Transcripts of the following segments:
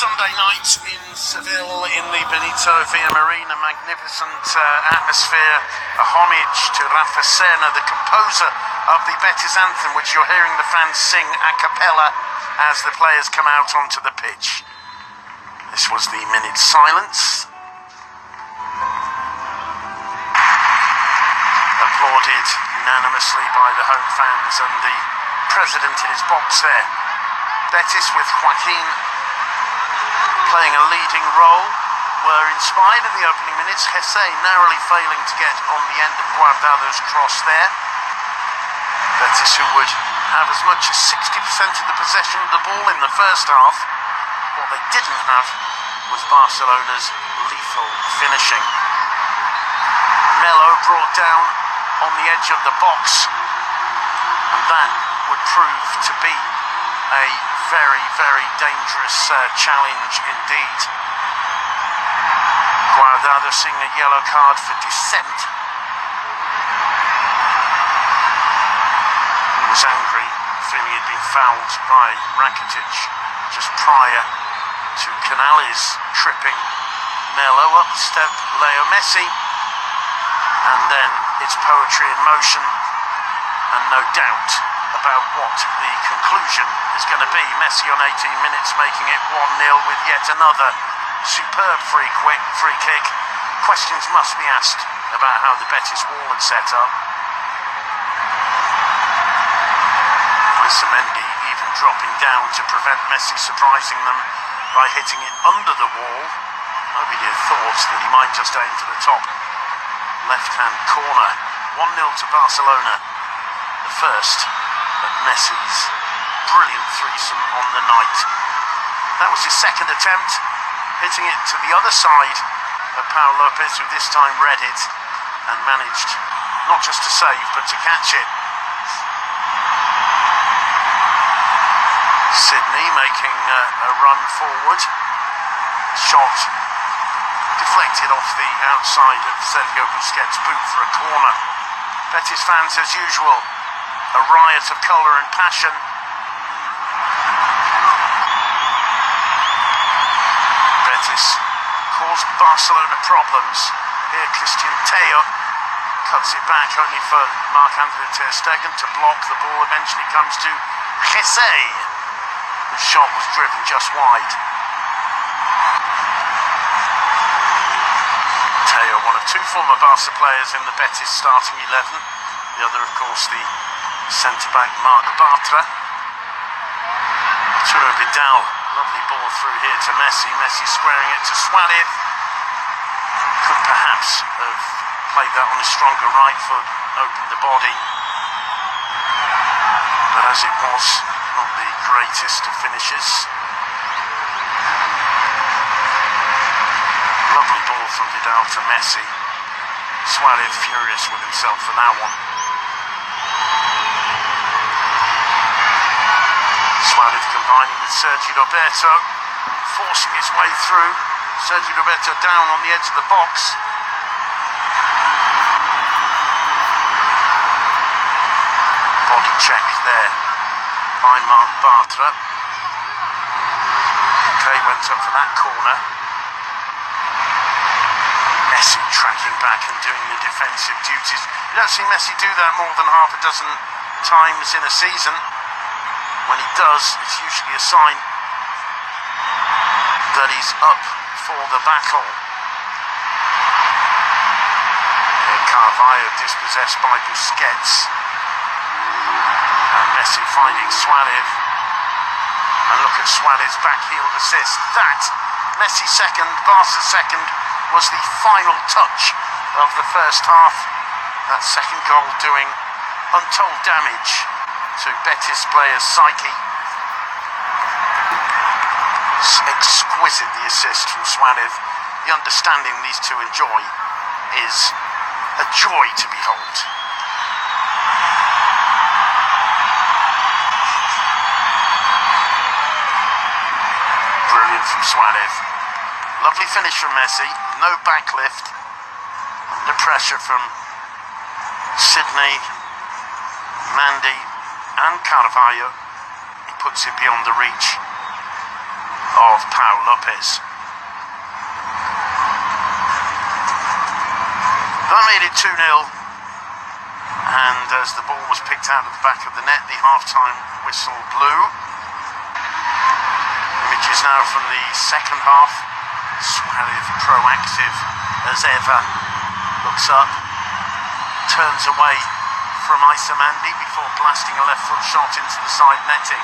Sunday night in Seville in the Benito Villamarin, a magnificent atmosphere, a homage to Rafa Serna, the composer of the Betis anthem, which you're hearing the fans sing a cappella as the players come out onto the pitch. This was the minute silence, applauded unanimously by the home fans and the president in his box there. Betis, with Joaquin playing a leading role, were inspired in the opening minutes. Messi narrowly failing to get on the end of Guardado's cross there. Betis, who would have as much as 60% of the possession of the ball in the first half. What they didn't have was Barcelona's lethal finishing. Melo brought down on the edge of the box, and that would prove to be a very, very dangerous challenge indeed. Guardado seeing a yellow card for dissent. He was angry, feeling he'd been fouled by Rakitic just prior to Canales tripping Melo. Up step Leo Messi, and then it's poetry in motion, and no doubt about what the conclusion is going to be. Messi on 18 minutes making it 1-0 with yet another superb free kick. Questions must be asked about how the Betis wall had set up. Mendy even dropping down to prevent Messi surprising them by hitting it under the wall. Nobody had thought that he might just aim for the top left-hand corner. 1-0 to Barcelona, the first of Messi's brilliant threesome on the night. That was his second attempt, hitting it to the other side of Pau Lopez, who this time read it and managed not just to save but to catch it. Sydney making a run forward. Shot deflected off the outside of Sergio Busquets' boot for a corner. Betis fans, as usual, a riot of colour and passion. Betis caused Barcelona problems. Here Christian Teo cuts it back, only for Marc-Andre ter Stegen to block. The ball eventually comes to Messi, whose shot was driven just wide. Teo, one of two former Barca players in the Betis starting 11. The other, of course, the centre-back Marc Bartra. Arturo Vidal, lovely ball through here to Messi. Messi squaring it to Suarez. Could perhaps have played that on his stronger right foot, opened the body. But as it was, not the greatest of finishes. Lovely ball from Vidal to Messi. Suarez furious with himself for that one. Suarez combining with Sergio Roberto, forcing his way through. Sergio Roberto down on the edge of the box. Body check there by Marc Bartra. Okay, went up for that corner. Messi tracking back and doing the defensive duties. You don't see Messi do that more than half a dozen times in a season. When he does, it's usually a sign that he's up for the battle. Here Carvalho dispossessed by Busquets. And Messi finding Suarez. And look at Suarez's back-heeled assist. That, Messi's second, Barca's second, was the final touch of the first half. That second goal doing untold damage to Betis players' psyche. It's exquisite, the assist from Suarez. The understanding these two enjoy is a joy to behold. Brilliant from Suarez. Lovely finish from Messi. No backlift. Under pressure from Sydney, Mandy and Carvalho. He puts it beyond the reach of Pau Lopez. That made it 2-0, and as the ball was picked out of the back of the net, the half-time whistle blew. Images now from the second half. Suarez, proactive as ever, looks up, turns away from Isamandi before blasting a left foot shot into the side netting.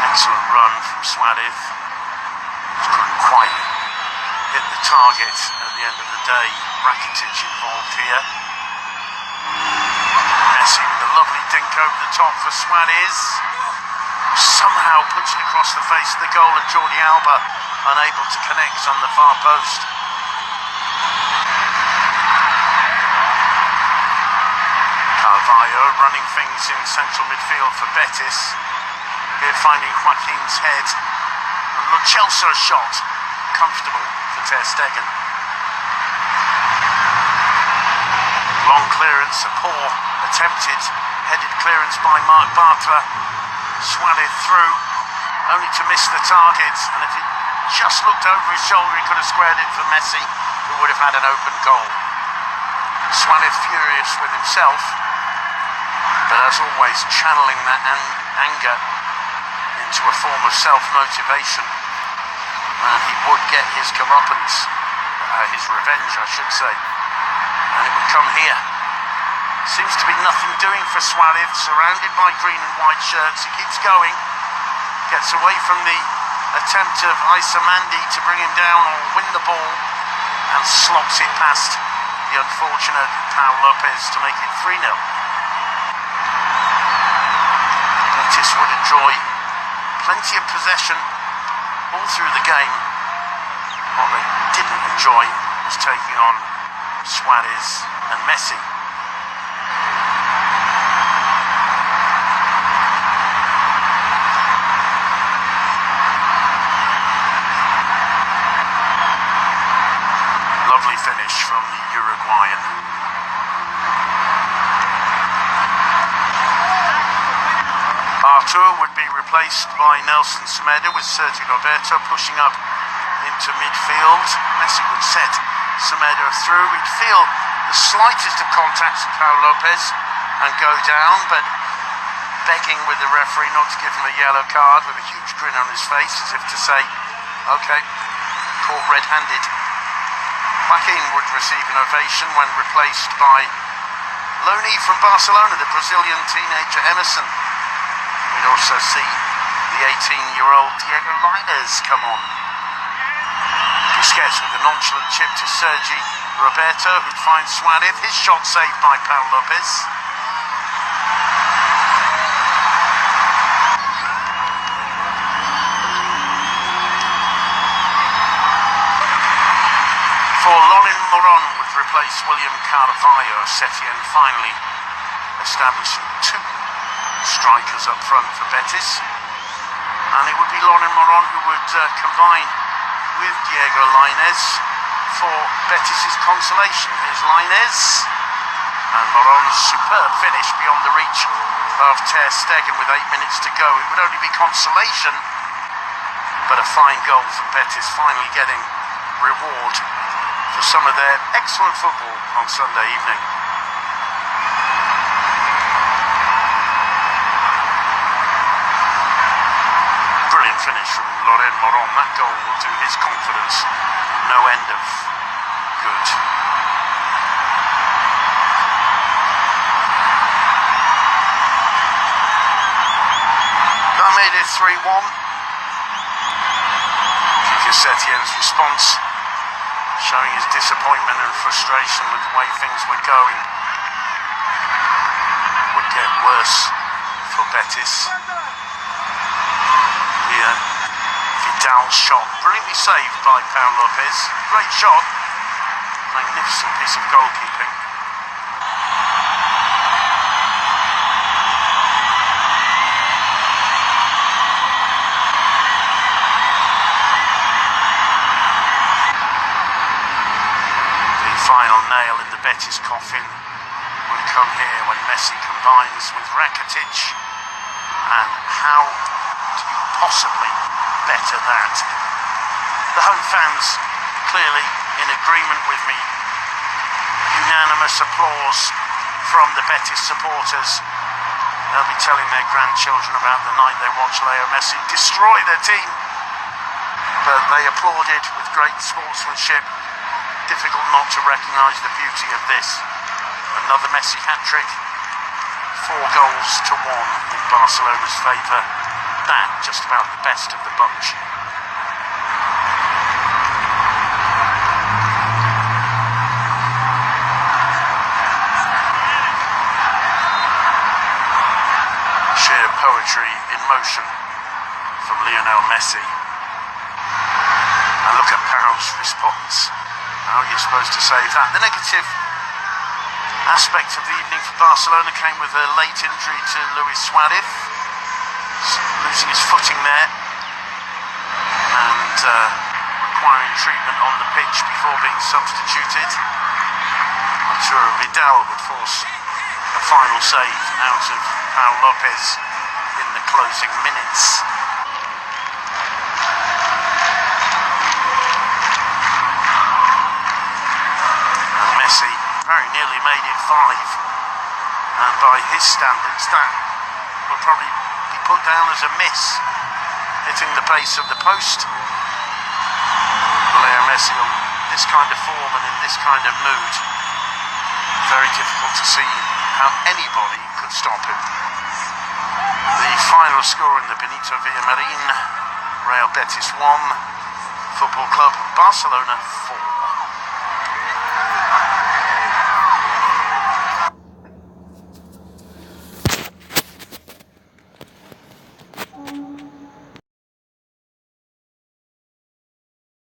Excellent run from Suarez. Couldn't quite hit the target at the end of the day. Rakitic involved here. Messi with a lovely dink over the top for Suarez. Somehow puts it across the face of the goal, and Jordi Alba unable to connect on the far post. Carvalho running things in central midfield for Betis. Here finding Joaquin's head. And Lo Celso's shot, comfortable for Ter Stegen. Long clearance, a poor attempted headed clearance by Marc Bartra. Suarez through, only to miss the target, and if it just looked over his shoulder, he could have squared it for Messi, who would have had an open goal. Suarez furious with himself, but as always channeling that anger into a form of self-motivation. And he would get his comeuppance, his revenge I should say, and it would come here. Seems to be nothing doing for Suarez, surrounded by green and white shirts. He keeps going, gets away from the attempt of Isamandi to bring him down or win the ball, and slops it past the unfortunate Pau Lopez to make it 3-0. Betis would enjoy plenty of possession all through the game. What they didn't enjoy was taking on Suarez and Messi. Lovely finish from the Uruguayan. Artur would be replaced by Nelson Semedo, with Sergio Roberto pushing up into midfield. Messi would set Semedo through. He'd feel the slightest of contacts with Pau Lopez and go down, but begging with the referee not to give him a yellow card, with a huge grin on his face as if to say, okay, caught red-handed. Joaquin would receive an ovation when replaced by loanee from Barcelona, the Brazilian teenager Emerson. We'd also see the 18-year-old Diego Lainez come on. Busquets with a nonchalant chip to Sergi Roberto, who'd find Suarez. His shot saved by Pau Lopez. For Lorin Moron would replace William Carvalho. Setien finally establishing two strikers up front for Betis, and it would be Lorin Moron who would combine with Diego Lainez for Betis' consolation. Here's Lainez, and Moron's superb finish beyond the reach of Ter Stegen with 8 minutes to go. It would only be consolation, but a fine goal for Betis, finally getting reward for some of their excellent football on Sunday evening. Brilliant finish from Lorin Moron. That goal will do his confidence no end of good. That made it 3-1. Setien's response showing his disappointment and frustration with the way things were going. Would get worse for Betis. Here, Vidal's shot, brilliantly saved by Pau Lopez. Great shot, magnificent piece of goalkeeping. Final nail in the Betis coffin would we come here when Messi combines with Rakitic, and how do you possibly better that? The home fans clearly in agreement with me. Unanimous applause from the Betis supporters. They'll be telling their grandchildren about the night they watched Leo Messi destroy their team. But they applauded with great sportsmanship. Difficult not to recognise the beauty of this. Another Messi hat-trick. 4 goals to 1 in Barcelona's favour. That just about the best of the bunch. Sheer poetry in motion from Lionel Messi. And look at Pau's response. How are you supposed to save that? The negative aspect of the evening for Barcelona came with a late injury to Suarez, losing his footing there and requiring treatment on the pitch before being substituted. Arturo Vidal would force a final save out of Pau Lopez in the closing minutes. And Messi very nearly made it 5, and by his standards that will probably be put down as a miss, hitting the base of the post. Leo Messi in this kind of form and in this kind of mood, very difficult to see how anybody could stop him. The final score in the Benito Villamarin, Real Betis 1, Football Club Barcelona 4.